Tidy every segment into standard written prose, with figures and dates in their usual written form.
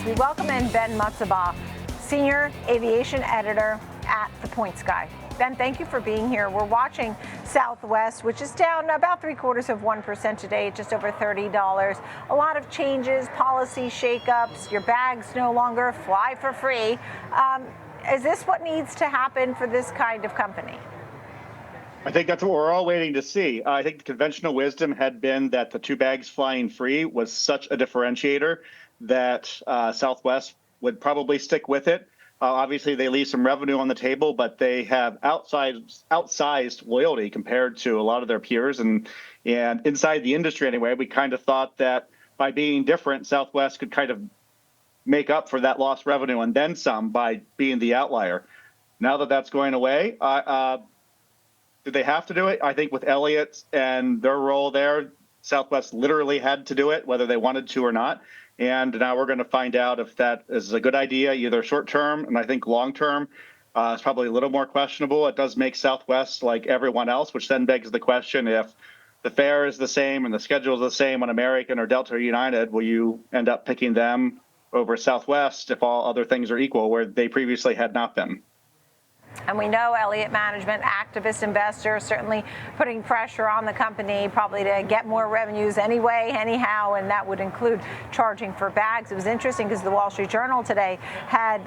We welcome in Ben Mutzabaugh, Senior Aviation Editor at The Points Guy. Ben, thank you for being here. We're watching Southwest, which is down about 0.75% today, just over $30. A lot of changes, policy shakeups. Your bags no longer fly for free. Is this what needs to happen for this kind of company? I think that's what we're all waiting to see. I think the conventional wisdom had been that the two bags flying free was such a differentiator that Southwest would probably stick with it. Obviously, they leave some revenue on the table, but they have outsized loyalty compared to a lot of their peers. And inside the industry anyway, we kind of thought that by being different, Southwest could kind of make up for that lost revenue and then some by being the outlier. Now that that's going away, do they have to do it? I think with Elliott and their role there, Southwest literally had to do it, whether they wanted to or not. And now we're going to find out if that is a good idea, either short term, and I think long term is probably a little more questionable. It does make Southwest like everyone else, which then begs the question, if the fare is the same and the schedule is the same on American or Delta or United, will you end up picking them over Southwest if all other things are equal, where they previously had not been? And we know Elliott Management, activist investors, certainly putting pressure on the company, probably to get more revenues anyway, anyhow, and that would include charging for bags. It was interesting because the Wall Street Journal today had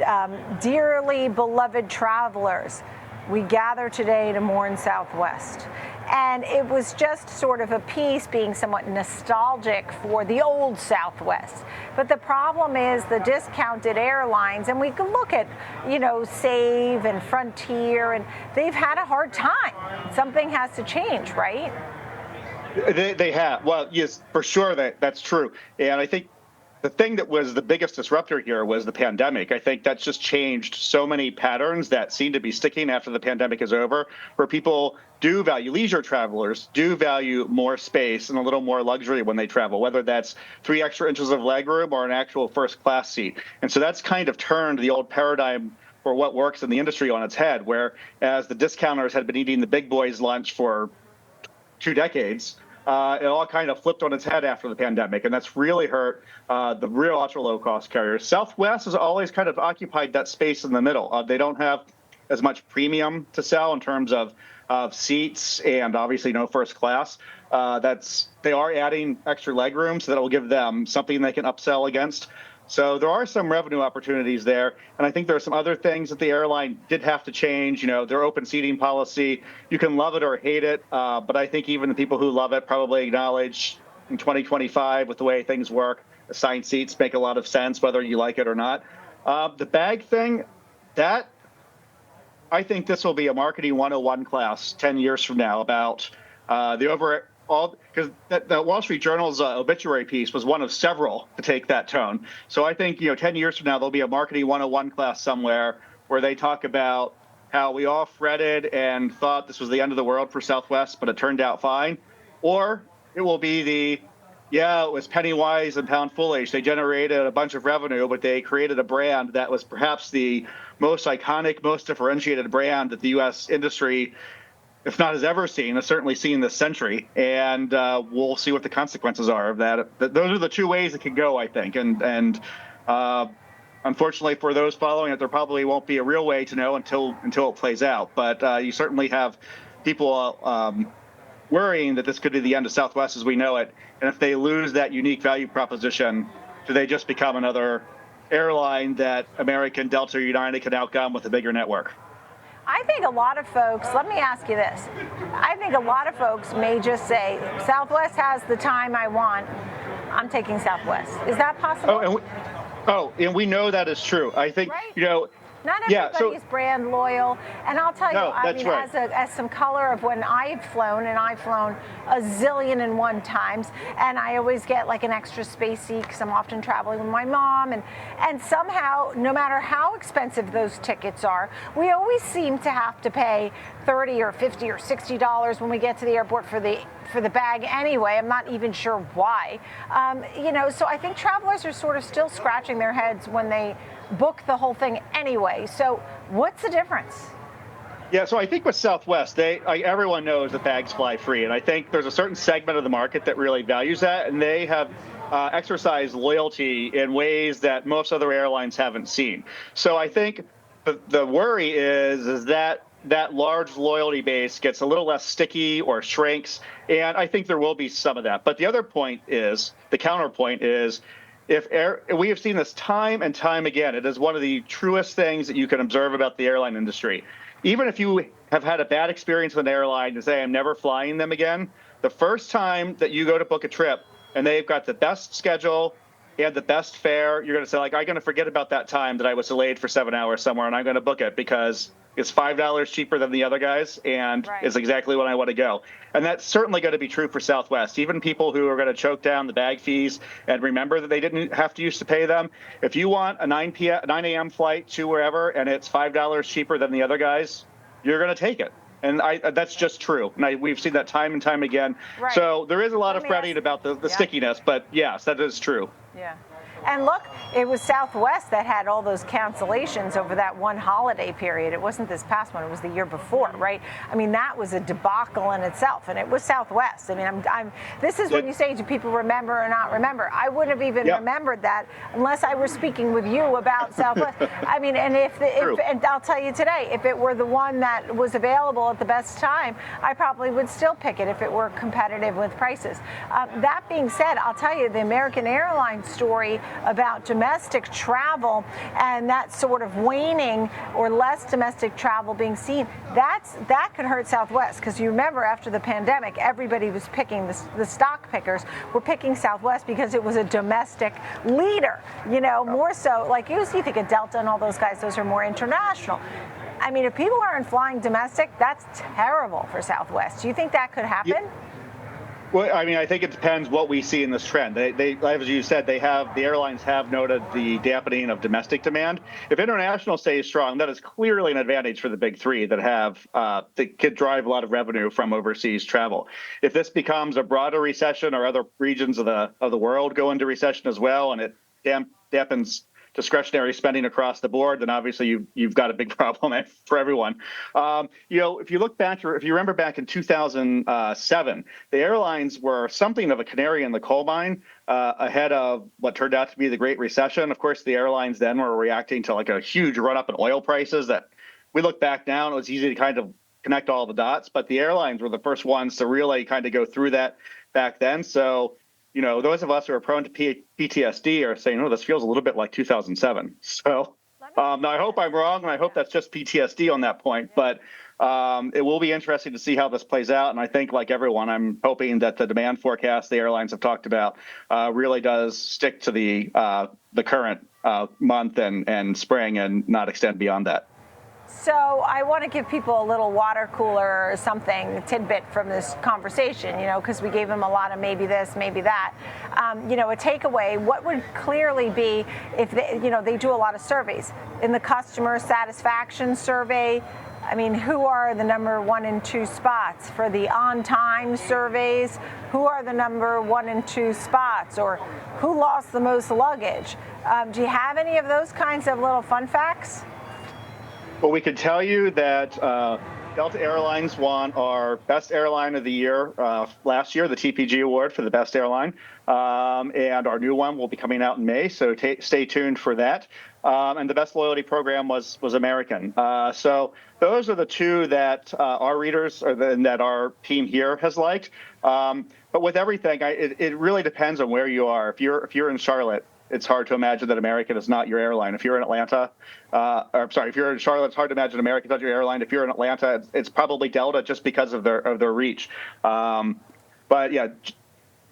dearly beloved travelers. We gather today to mourn Southwest. And it was just sort of a piece being somewhat nostalgic for the old Southwest. But the problem is the discounted airlines, and we can look at, Save and Frontier, and they've had a hard time. Something has to change, right? They have. Well, yes, for sure that's true. And I think the thing that was the biggest disruptor here was the pandemic. I think that's just changed so many patterns that seem to be sticking after the pandemic is over, where people do value, leisure travelers do value more space and a little more luxury when they travel, whether that's 3 extra inches of legroom or an actual first class seat. And so that's kind of turned the old paradigm for what works in the industry on its head, whereas the discounters had been eating the big boys' lunch for 2 decades. It all kind of flipped on its head after the pandemic, and that's really hurt the real ultra low-cost carriers. Southwest has always kind of occupied that space in the middle. They don't have as much premium to sell in terms of seats and obviously no first class. They are adding extra legroom, so that will give them something they can upsell against. So there are some revenue opportunities there. And I think there are some other things that the airline did have to change. Their open seating policy, you can love it or hate it. But I think even the people who love it probably acknowledge in 2025 with the way things work, assigned seats make a lot of sense, whether you like it or not. The bag thing, I think this will be a marketing 101 class 10 years from now about the overall, because the Wall Street Journal's obituary piece was one of several to take that tone. So I think, 10 years from now, there'll be a marketing 101 class somewhere where they talk about how we all fretted and thought this was the end of the world for Southwest, but it turned out fine. Or it will be it was penny wise and pound foolish. They generated a bunch of revenue, but they created a brand that was perhaps the most iconic, most differentiated brand that the U.S. industry, if not has ever seen, has certainly seen this century. And we'll see what the consequences are of that. Those are the two ways it can go, I think. And unfortunately for those following it, there probably won't be a real way to know until it plays out. But you certainly have people worrying that this could be the end of Southwest as we know it. And if they lose that unique value proposition, do they just become another airline that American, Delta, or United can outgun with a bigger network? I think a lot of folks, let me ask you this. I think a lot of folks may just say, Southwest has the time I want. I'm taking Southwest. Is that possible? And we know that is true. I think, right? Not everybody's brand loyal. And I'll tell you, as some color of when I've flown, and I've flown a zillion and one times, and I always get like an extra space seat because I'm often traveling with my mom. And somehow, no matter how expensive those tickets are, we always seem to have to pay $30 or $50 or $60 when we get to the airport for the bag anyway. I'm not even sure why. So I think travelers are sort of still scratching their heads when they book the whole thing anyway. So what's the difference? Yeah, so I think with Southwest, everyone knows that bags fly free, and I think there's a certain segment of the market that really values that, and they have exercise loyalty in ways that most other airlines haven't seen. So I think the worry is that that large loyalty base gets a little less sticky or shrinks, and I think there will be some of that. But the other point is, the counterpoint is, we have seen this time and time again. It is one of the truest things that you can observe about the airline industry. Even if you have had a bad experience with an airline and say, I'm never flying them again, the first time that you go to book a trip and they've got the best schedule and the best fare, you're going to say, like, I'm going to forget about that time that I was delayed for 7 hours somewhere, and I'm going to book it because it's $5 cheaper than the other guys, and Right. it's exactly when I want to go. And that's certainly going to be true for Southwest. Even people who are going to choke down the bag fees and remember that they didn't have to used to pay them. If you want a 9 a.m. flight to wherever and it's $5 cheaper than the other guys, you're going to take it. And that's just true. And we've seen that time and time again. Right. So there is a lot of fretting about the stickiness, but yes, that is true. Yeah. And look, it was Southwest that had all those cancellations over that one holiday period. It wasn't this past one, it was the year before, right? I mean, that was a debacle in itself, and it was Southwest. I mean, this is when you say, do people remember or not remember? I wouldn't have even remembered that unless I were speaking with you about Southwest. I mean, and and I'll tell you today, if it were the one that was available at the best time, I probably would still pick it if it were competitive with prices. That being said, I'll tell you, the American Airlines story about domestic travel and that sort of waning or less domestic travel being seen, that could hurt Southwest, because you remember after the pandemic, everybody was picking, the stock pickers were picking Southwest because it was a domestic leader, more so. Like you think of Delta and all those guys, those are more international. I mean, if people aren't flying domestic, that's terrible for Southwest. Do you think that could happen? Yeah. Well, I mean, I think it depends what we see in this trend. They, as you said, the airlines have noted the dampening of domestic demand. If international stays strong, that is clearly an advantage for the big three that could drive a lot of revenue from overseas travel. If this becomes a broader recession or other regions of the world go into recession as well, and it dampens discretionary spending across the board, then obviously you've got a big problem for everyone. If you look back, or if you remember back in 2007, the airlines were something of a canary in the coal mine ahead of what turned out to be the Great Recession. Of course, the airlines then were reacting to like a huge run up in oil prices that we look back now and it was easy to kind of connect all the dots, but the airlines were the first ones to really kind of go through that back then. So those of us who are prone to PTSD are saying, oh, this feels a little bit like 2007. So now I hope I'm wrong, and I hope that's just PTSD on that point. But it will be interesting to see how this plays out. And I think, like everyone, I'm hoping that the demand forecast the airlines have talked about really does stick to the current month and spring and not extend beyond that. So I want to give people a little water cooler or something, tidbit from this conversation, because we gave them a lot of maybe this, maybe that. A takeaway, what would clearly be if they do a lot of surveys. In the customer satisfaction survey, I mean, who are the number 1 and 2 spots? For the on-time surveys, who are the number 1 and 2 spots? Or who lost the most luggage? Do you have any of those kinds of little fun facts? Well, we can tell you that Delta Airlines won our Best Airline of the Year last year, the TPG Award for the Best Airline. And our new one will be coming out in May, so stay tuned for that. And the Best Loyalty Program was American. So those are the two that our readers and that our team here has liked. But with everything, it really depends on where you are. If you're in Charlotte, it's hard to imagine that American is not your airline. If you're in Atlanta, if you're in Charlotte, it's hard to imagine American's not your airline. If you're in Atlanta, it's probably Delta just because of their reach. But yeah,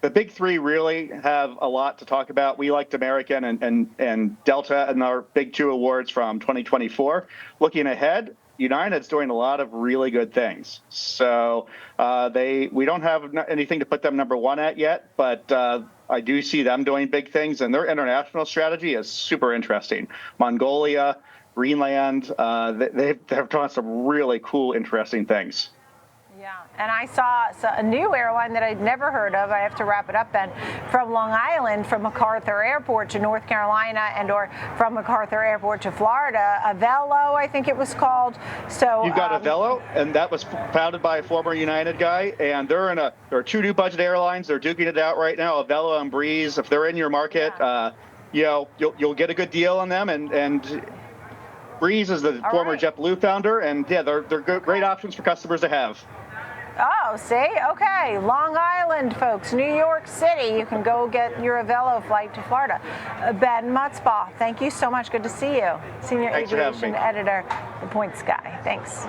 the big three really have a lot to talk about. We liked American and Delta and our big 2 awards from 2024. Looking ahead, United's doing a lot of really good things. So we don't have anything to put them number 1 at yet, but I do see them doing big things, and their international strategy is super interesting. Mongolia, Greenland, they've done some really cool, interesting things. Yeah, and I saw a new airline that I'd never heard of. I have to wrap it up, Ben. From Long Island, from MacArthur Airport to North Carolina, and/or from MacArthur Airport to Florida, Avello, I think it was called. So you've got Avello, and that was founded by a former United guy, and there are two new budget airlines. They're duking it out right now. Avello and Breeze. If they're in your market, you'll get a good deal on them, and Breeze is the former JetBlue founder, and yeah, they're great options for customers to have. Oh, see? Okay. Long Island, folks. New York City. You can go get your Avello flight to Florida. Ben Mutzabaugh, thank you so much. Good to see you. Senior Thanks for having Aviation me. Editor, The Point Sky. Thanks.